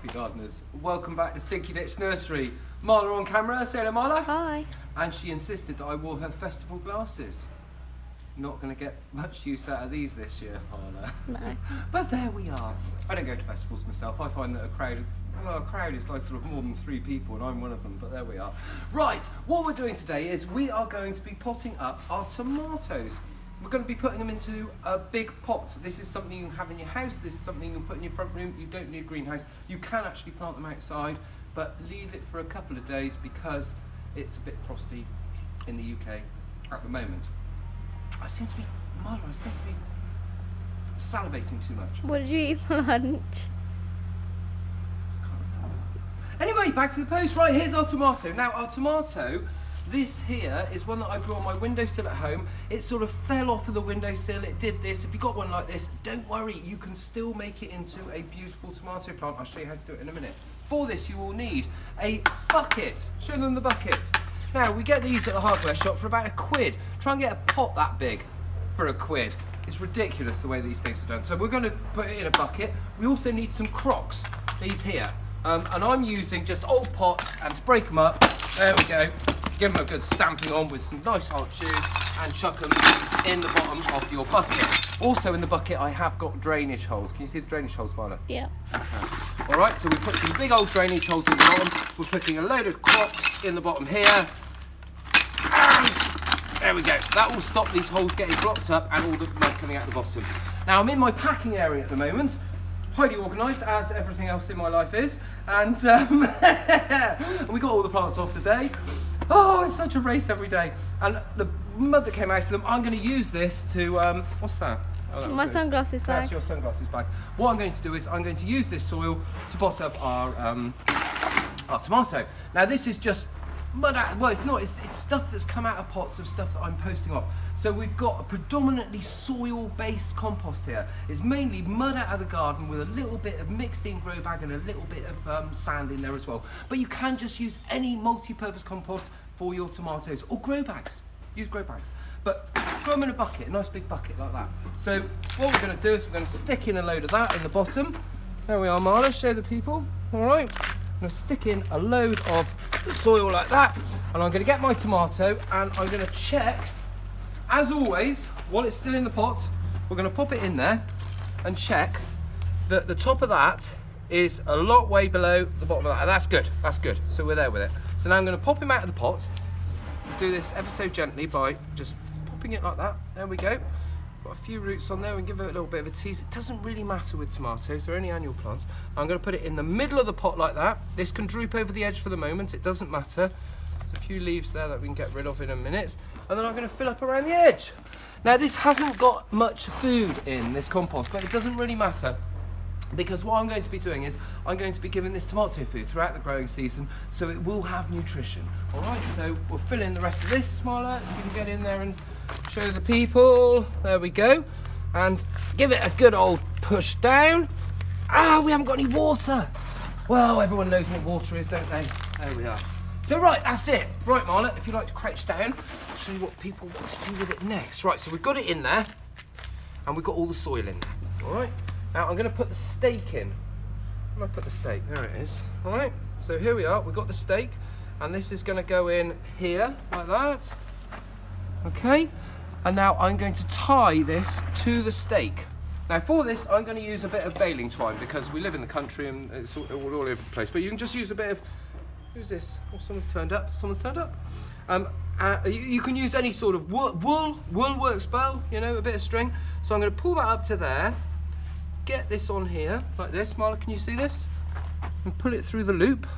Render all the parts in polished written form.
happy gardeners. Welcome back to Stinky Ditch Nursery. Marla on camera, say hello Marla. Hi. And she insisted that I wore her festival glasses. Not going to get much use out of these this year, Marla. No. But there we are. I don't go to festivals myself. I find that a crowd is like sort of more than 3 people and I'm one of them, but there we are. Right, what we're doing today is we are going to be potting up our tomatoes. We're going to be putting them into a big pot. This is something you can have in your house. This is something you can put in your front room. You don't need a greenhouse. You can actually plant them outside, but leave it for a couple of days because it's a bit frosty in the UK at the moment. I seem to be salivating too much. What did you eat for lunch? Anyway, back to the post. Right, here's our tomato. Now, our tomato, this here is one that I grew on my windowsill at home. It sort of fell off of the windowsill. It did this. If you got one like this, don't worry. You can still make it into a beautiful tomato plant. I'll show you how to do it in a minute. For this, you will need a bucket. Show them the bucket. Now, we get these at the hardware shop for about £1. Try and get a pot that big for £1. It's ridiculous the way these things are done. So we're going to put it in a bucket. We also need some crocks, these here. And I'm using just old pots, and to break them up, there we go. Give them a good stamping on with some nice hard shoes and chuck them in the bottom of your bucket. Also in the bucket I have got drainage holes. Can you see the drainage holes, Marla? Yeah. Okay. Alright, so we put some big old drainage holes in the bottom. We're putting a load of crops in the bottom here. And there we go. That will stop these holes getting blocked up and all the mud coming out the bottom. Now I'm in my packing area at the moment. Highly organised, as everything else in my life is. And we got all the plants off today. Oh, it's such a race every day. And the mud that came out of them, I'm going to use this to, what's that? Oh, that My sunglasses bag. That's your sunglasses bag. What I'm going to do is I'm going to use this soil to pot up our tomato. Now this is just mud out, well it's not, it's stuff that's come out of pots of stuff that I'm posting off. So we've got a predominantly soil-based compost here. It's mainly mud out of the garden with a little bit of mixed in grow bag and a little bit of sand in there as well. But you can just use any multi-purpose compost for your tomatoes, or grow bags. Use grow bags. But throw them in a bucket, a nice big bucket like that. So what we're going to do is we're going to stick in a load of that in the bottom. There we are, Marla, show the people. All right. I'm going to stick in a load of soil like that, and I'm going to get my tomato and I'm going to check, as always, while it's still in the pot, we're going to pop it in there and check that the top of that is a lot way below the bottom of that. That's good, that's good. So we're there with it. So now I'm going to pop him out of the pot. Do this ever so gently by just popping it like that. There we go. Got a few roots on there and give it a little bit of a tease. It doesn't really matter with tomatoes or any annual plants. I'm going to put it in the middle of the pot like that. This can droop over the edge for the moment, it doesn't matter. There's a few leaves there that we can get rid of in a minute. And then I'm going to fill up around the edge. Now this hasn't got much food in this compost, but it doesn't really matter, because what I'm going to be doing is I'm going to be giving this tomato food throughout the growing season, so it will have nutrition. All right, so we'll fill in the rest of this, Marla. If you can get in there and show the people. There we go. And give it a good old push down. Ah, we haven't got any water. Well, everyone knows what water is, don't they? There we are. So right, that's it. Right, Marla, if you like to crouch down, I'll show you what people want to do with it next. Right, so we've got it in there, and we've got all the soil in there. All right. Now I'm going to put the stake in. Where do I put the stake? There it is. All right. So here we are. We've got the stake, and this is going to go in here like that. Okay. And now I'm going to tie this to the stake. Now for this, I'm going to use a bit of baling twine because we live in the country and it's all over the place. But you can just use a bit of, who's this? Oh, someone's turned up. Someone's turned up. You can use any sort of wool. Wool works well, you know, a bit of string. So I'm going to pull that up to there. Get this on here like this. Marla, can you see this? And pull it through the loop.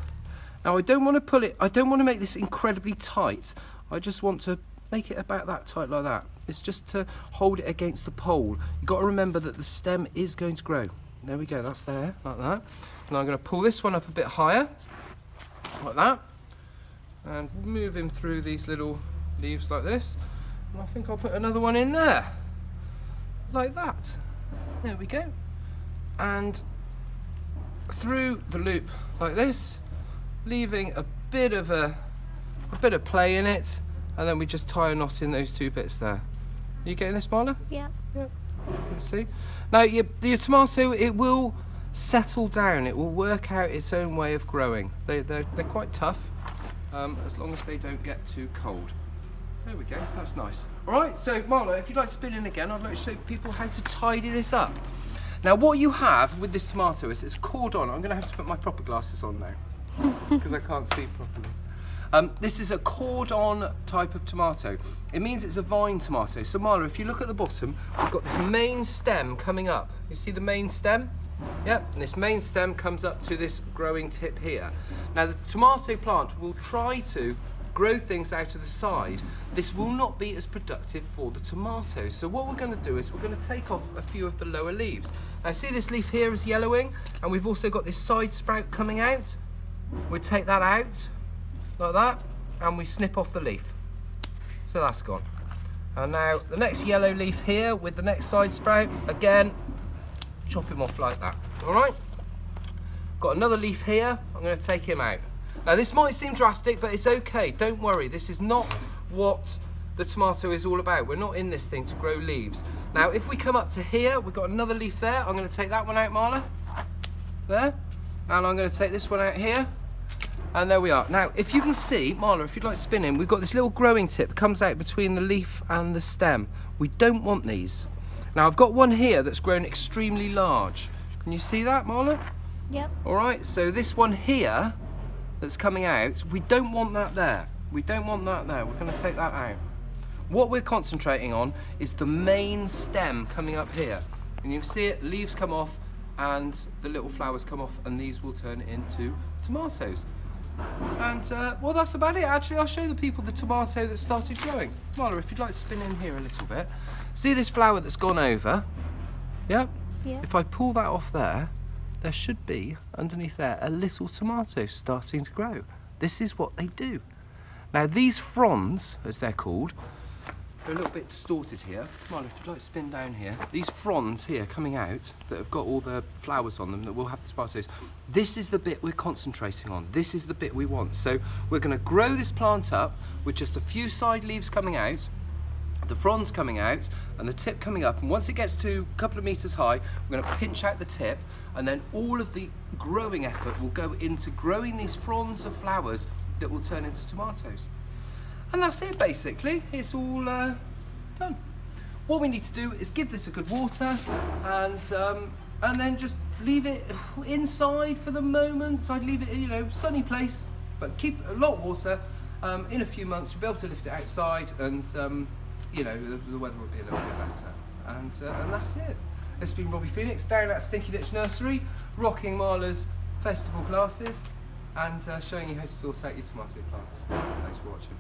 Now I don't want to pull it. I don't want to make this incredibly tight. I just want to make it about that tight like that. It's just to hold it against the pole. You've got to remember that the stem is going to grow. There we go, that's there, like that. And I'm going to pull this one up a bit higher, like that. And move him through these little leaves like this. And I think I'll put another one in there, like that. There we go. And through the loop like this, leaving a bit of play in it. And then we just tie a knot in those 2 bits there. Are you getting this, Marla? Yeah. Yeah. Let's see. Now your tomato, it will settle down. It will work out its own way of growing. They're quite tough, as long as they don't get too cold. There we go, that's nice. All right, so Marla, if you'd like to spin in again, I'd like to show people how to tidy this up. Now what you have with this tomato is it's cordon. I'm gonna have to put my proper glasses on now, because I can't see properly. This is a cordon type of tomato. It means it's a vine tomato. So Marla, if you look at the bottom, we've got this main stem coming up. You see the main stem? Yep, and this main stem comes up to this growing tip here. Now the tomato plant will try to grow things out of the side. This will not be as productive for the tomatoes. So what we're going to do is we're going to take off a few of the lower leaves. Now see this leaf here is yellowing, and we've also got this side sprout coming out. We take that out like that, and we snip off the leaf. So that's gone. And now the next yellow leaf here with the next side sprout, again, chop him off like that. All right? Got another leaf here, I'm going to take him out. Now this might seem drastic, but it's okay, don't worry. This is not what the tomato is all about. We're not in this thing to grow leaves. Now if we come up to here, we've got another leaf there. I'm going to take that one out, Marla. There. And I'm going to take this one out here. And there we are. Now if you can see, Marla, if you'd like to spin in, we've got this little growing tip that comes out between the leaf and the stem. We don't want these. Now I've got one here that's grown extremely large. Can you see that, Marla? Yep. All right, so this one here that's coming out, we don't want that there. We don't want that there. We're going to take that out. What we're concentrating on is the main stem coming up here. And you can see it, leaves come off and the little flowers come off, and these will turn into tomatoes. And well, that's about it. Actually, I'll show the people the tomato that started growing. Marla, if you'd like to spin in here a little bit. See this flower that's gone over? Yep. Yeah. If I pull that off there, there should be, underneath there, a little tomato starting to grow. This is what they do. Now these fronds, as they're called, they're a little bit distorted here. Marla, if you'd like to spin down here, these fronds here coming out that have got all the flowers on them that will have the tomatoes, this is the bit we're concentrating on. This is the bit we want. So we're going to grow this plant up with just a few side leaves coming out, the fronds coming out and the tip coming up, and once it gets to a couple of meters high, we're going to pinch out the tip, and then all of the growing effort will go into growing these fronds of flowers that will turn into tomatoes. And that's it basically. It's all done. What we need to do is give this a good water, and then just leave it inside for the moment. I'd leave it, sunny place, but keep a lot of water. In a few months we'll be able to lift it outside, and the weather will be a little bit better. And that's it. This has been Robbie Phoenix down at Stinky Ditch Nursery, rocking Marla's festival glasses and showing you how to sort out your tomato plants. Thanks for watching.